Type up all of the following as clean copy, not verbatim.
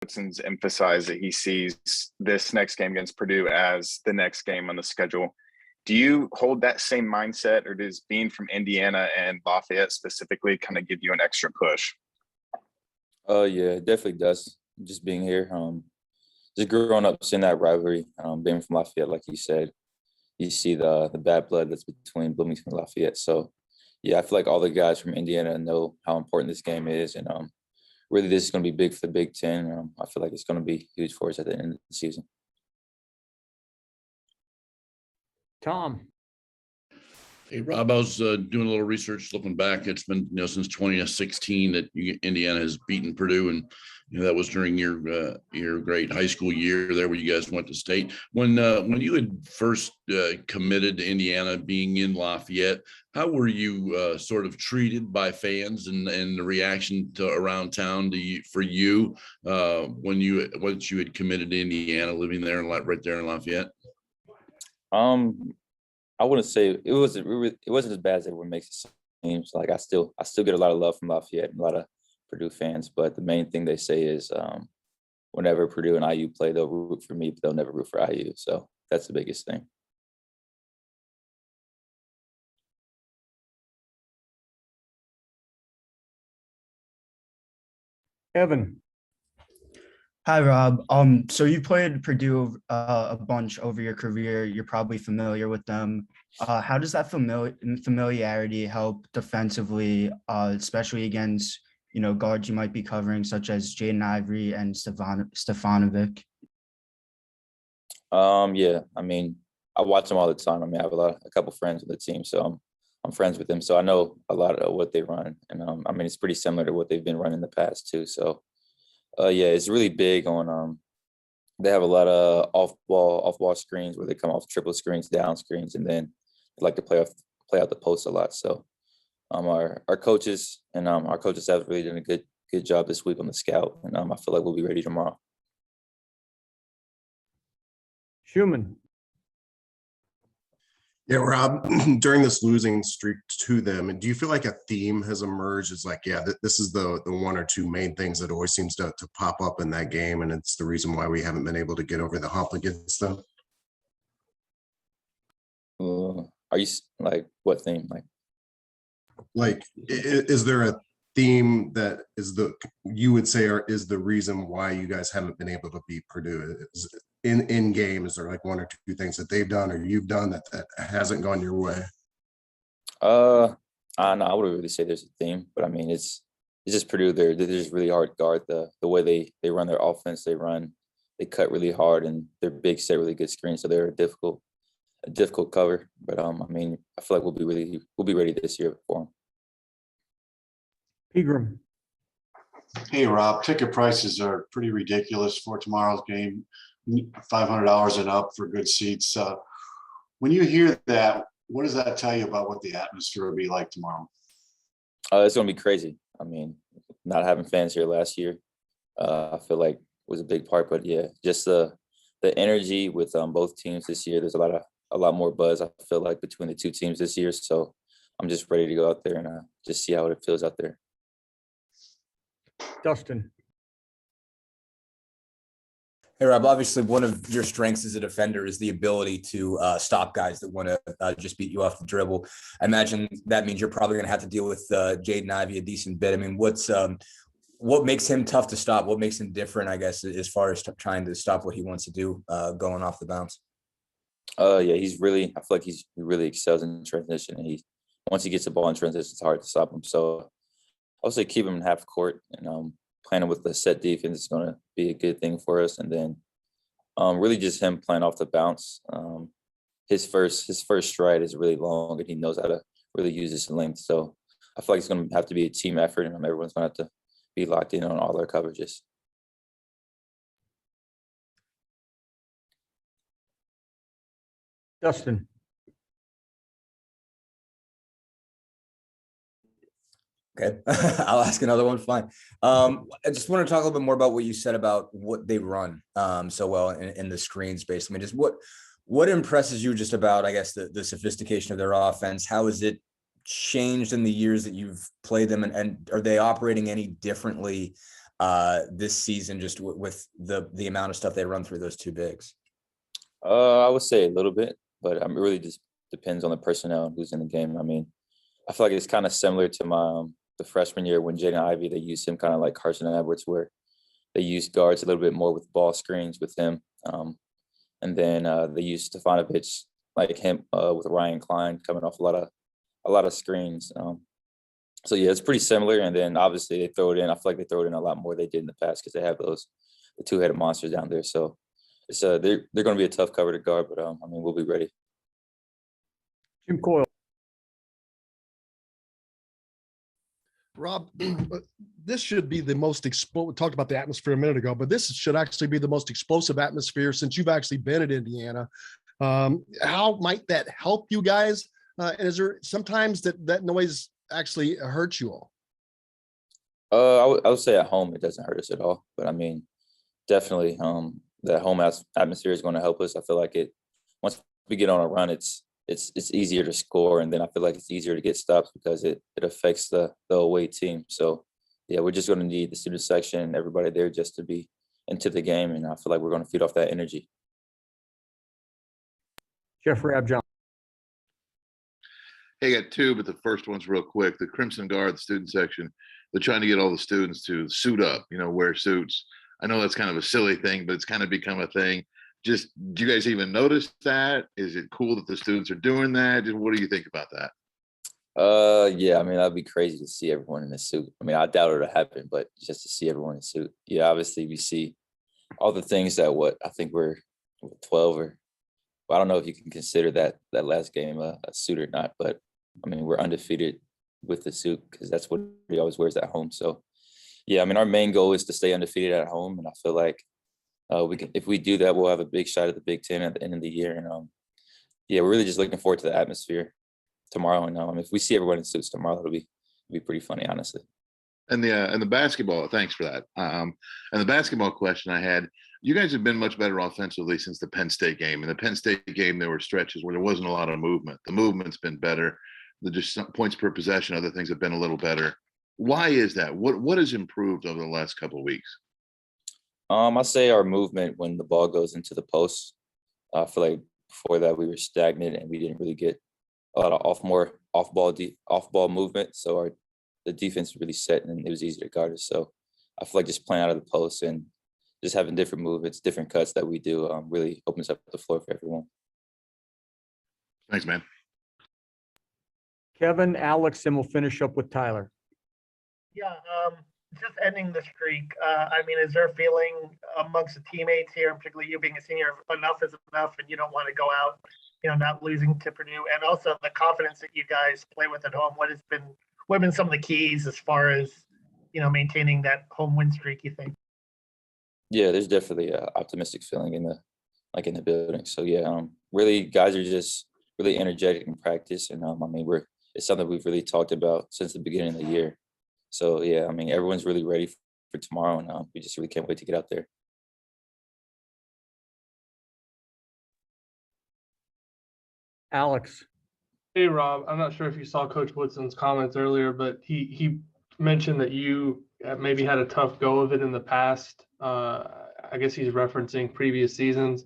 Woodson's emphasized that he sees this next game against Purdue as the next game on the schedule. Do you hold that same mindset, or does being from Indiana and Lafayette specifically kind of give you an extra push? Yeah, it definitely does. Just being here, just growing up seeing that rivalry, being from Lafayette, like you said, you see the bad blood that's between Bloomington and Lafayette. So, yeah, I feel like all the guys from Indiana know how important this game is, and really this is going to be big for the Big Ten. I feel like it's going to be huge for us at the end of the season. Tom. Hey, Rob, I was doing a little research looking back. It's been, since 2016 that Indiana has beaten Purdue. And, that was during your great high school year there where you guys went to state. When you had first committed to Indiana being in Lafayette, how were you sort of treated by fans and the reaction to around town for you once you had committed to Indiana, living there and right there in Lafayette? I wouldn't say it wasn't as bad as everyone makes it seem. Like I still get a lot of love from Lafayette and a lot of Purdue fans, but the main thing they say is whenever Purdue and IU play, they'll root for me, but they'll never root for IU. So that's the biggest thing. Evan. Hi, Rob. So you played Purdue a bunch over your career. You're probably familiar with them. How does that familiarity help defensively, especially against guards you might be covering, such as Jaden Ivory and Stefanovic? Yeah, I mean, I watch them all the time. I mean, I have a couple friends on the team, so I'm friends with them. So I know a lot of what they run, and I mean, it's pretty similar to what they've been running in the past too. So, yeah, it's really big on. They have a lot of off ball screens where they come off triple screens, down screens, and then they like to play out the post a lot. So, our coaches and our coaches have really done a good job this week on the scout, and I feel like we'll be ready tomorrow. Schumann. Yeah, Rob, during this losing streak to them, and do you feel like a theme has emerged? It's like, yeah, this is the one or two main things that always seems to pop up in that game, and it's the reason why we haven't been able to get over the hump against them? Are you like what theme? Like, is there a theme that you would say is the reason why you guys haven't been able to beat Purdue? In game, is there like one or two things that they've done or you've done that hasn't gone your way? No, I wouldn't really say there's a theme, but I mean it's just Purdue. They're just really hard to guard. The way they run their offense, they cut really hard, and they're big, set really good screens, so they're a difficult cover. But I mean, I feel like we'll be ready this year for them. Pegram. Hey, Rob, ticket prices are pretty ridiculous for tomorrow's game. $500 and up for good seats. When you hear that, what does that tell you about what the atmosphere will be like tomorrow? It's going to be crazy. I mean, not having fans here last year, I feel like was a big part. But yeah, just the energy with both teams this year. There's a lot more buzz, I feel like, between the two teams this year. So I'm just ready to go out there and just see how it feels out there. Dustin. Hey, Rob, obviously one of your strengths as a defender is the ability to stop guys that want to just beat you off the dribble. I imagine that means you're probably going to have to deal with Jaden Ivey a decent bit. I mean, what makes him tough to stop? What makes him different, I guess, as far as trying to stop what he wants to do going off the bounce? Yeah, I feel like he really excels in transition. And once he gets the ball in transition, it's hard to stop him. So I would say keep him in half court and playing with the set defense is going to be a good thing for us. And then really just him playing off the bounce. His first stride is really long, and he knows how to really use his length. So I feel like it's going to have to be a team effort, and everyone's going to have to be locked in on all their coverages. Dustin. Okay, I'll ask another one. Fine. I just want to talk a little bit more about what you said about what they run so well in the screen space. I mean, just what impresses you just about, I guess, the sophistication of their offense? How has it changed in the years that you've played them, and are they operating any differently this season, just with the amount of stuff they run through those two bigs? I would say a little bit, but it really just depends on the personnel and who's in the game. I mean, I feel like it's kind of similar to my the freshman year when Jaden Ivey, they used him kind of like Carson Edwards, where they used guards a little bit more with ball screens with him. And then they used Stefanovic like him with Ryan Klein coming off a lot of screens. So yeah, it's pretty similar. And then obviously they throw it in. I feel like they throw it in a lot more than they did in the past because they have the two-headed monsters down there. So it's they're going to be a tough cover to guard, but I mean, we'll be ready. Jim Coyle. Rob, this should be the most we talked about the atmosphere a minute ago, but this should actually be the most explosive atmosphere since you've actually been at Indiana. How might that help you guys? And is there sometimes that noise actually hurts you all? I would say at home it doesn't hurt us at all, but I mean, definitely that home atmosphere is going to help us. I feel like once we get on a run, it's easier to score, and then I feel like it's easier to get stops because it affects the away team. So yeah, we're just going to need the student section and everybody there just to be into the game, and I feel like we're going to feed off that energy. Jeffrey Abjohn. Hey, I got two, but the first one's real quick. The Crimson Guard, the student section, they're trying to get all the students to suit up, wear suits. I know that's kind of a silly thing, but it's kind of become a thing. Just, do you guys even notice that? Is it cool that the students are doing that? And what do you think about that? Yeah, I mean, that'd be crazy to see everyone in a suit. I mean, I doubt it'll happen, but just to see everyone in a suit. Yeah, obviously we see all the things that I think we're 12 or I don't know if you can consider that last game a suit or not, but I mean, we're undefeated with the suit because that's what he always wears at home. So yeah, I mean, our main goal is to stay undefeated at home. And I feel like if we do that, we'll have a big shot at the Big Ten at the end of the year. And yeah, we're really just looking forward to the atmosphere tomorrow. And if we see everyone in suits tomorrow, it'll be pretty funny, honestly. And the basketball, thanks for that. And the basketball question I had, you guys have been much better offensively since the Penn State game. In the Penn State game, there were stretches where there wasn't a lot of movement. The movement's been better. Just points per possession, other things have been a little better. Why is that? What has improved over the last couple of weeks? I say our movement when the ball goes into the post. I feel like before that we were stagnant and we didn't really get a lot of off ball movement. So the defense really set and it was easy to guard us. So I feel like just playing out of the post and just having different movements, different cuts that we do really opens up the floor for everyone. Thanks, man. Kevin, Alex, and we'll finish up with Tyler. Yeah, just ending the streak. I mean, is there a feeling amongst the teammates here, particularly you being a senior, enough is enough and you don't want to go out, not losing to Purdue? And also the confidence that you guys play with at home. What have been some of the keys as far as, maintaining that home win streak, you think? Yeah, there's definitely an optimistic feeling in the building. So yeah, really guys are just really energetic in practice. And I mean, it's something we've really talked about since the beginning of the year. So yeah, I mean, everyone's really ready for tomorrow, and we just really can't wait to get out there. Alex. Hey, Rob, I'm not sure if you saw Coach Woodson's comments earlier, but he mentioned that you maybe had a tough go of it in the past. I guess he's referencing previous seasons.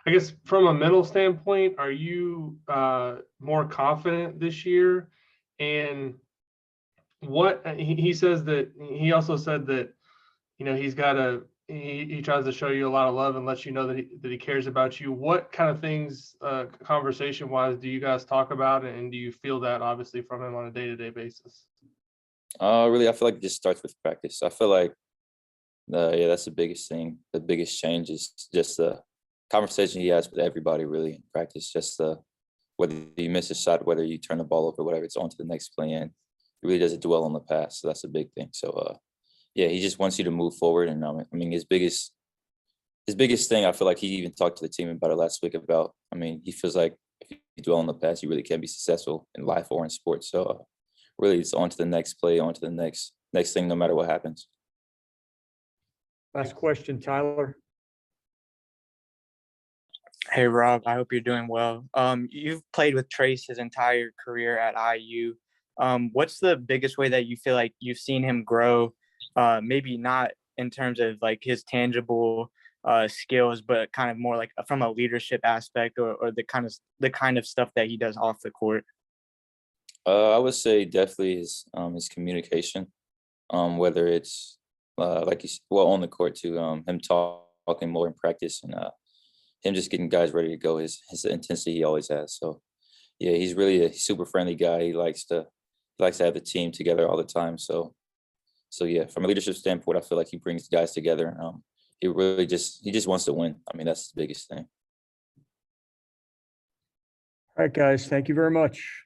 I guess from a mental standpoint, are you more confident this year? And what he says that he also said that, he tries to show you a lot of love and lets you know that he cares about you. What kind of things, conversation wise, do you guys talk about? And do you feel that obviously from him on a day-to-day basis? Really, I feel like it just starts with practice. I feel like, that's the biggest thing. The biggest change is just the conversation he has with everybody really in practice. Just whether you miss a shot, whether you turn the ball over, whatever, it's on to the next play. And he really doesn't dwell on the past. So that's a big thing. So, yeah, he just wants you to move forward. And I mean, his biggest thing, I feel like he even talked to the team about it last week about, I mean, he feels like if you dwell on the past, you really can't be successful in life or in sports. So really it's on to the next play, on to the next thing, no matter what happens. Last question, Tyler. Hey, Rob, I hope you're doing well. You've played with Trace his entire career at IU. What's the biggest way that you feel like you've seen him grow? Maybe not in terms of like his tangible skills, but kind of more like from a leadership aspect, or the kind of stuff that he does off the court? I would say definitely his communication, whether it's like on the court too, him talking more in practice, and him just getting guys ready to go. His intensity he always has. So yeah, he's really a super friendly guy. He likes to have the team together all the time. So yeah, from a leadership standpoint, I feel like he brings guys together. He really just wants to win. I mean, that's the biggest thing. All right, guys, thank you very much.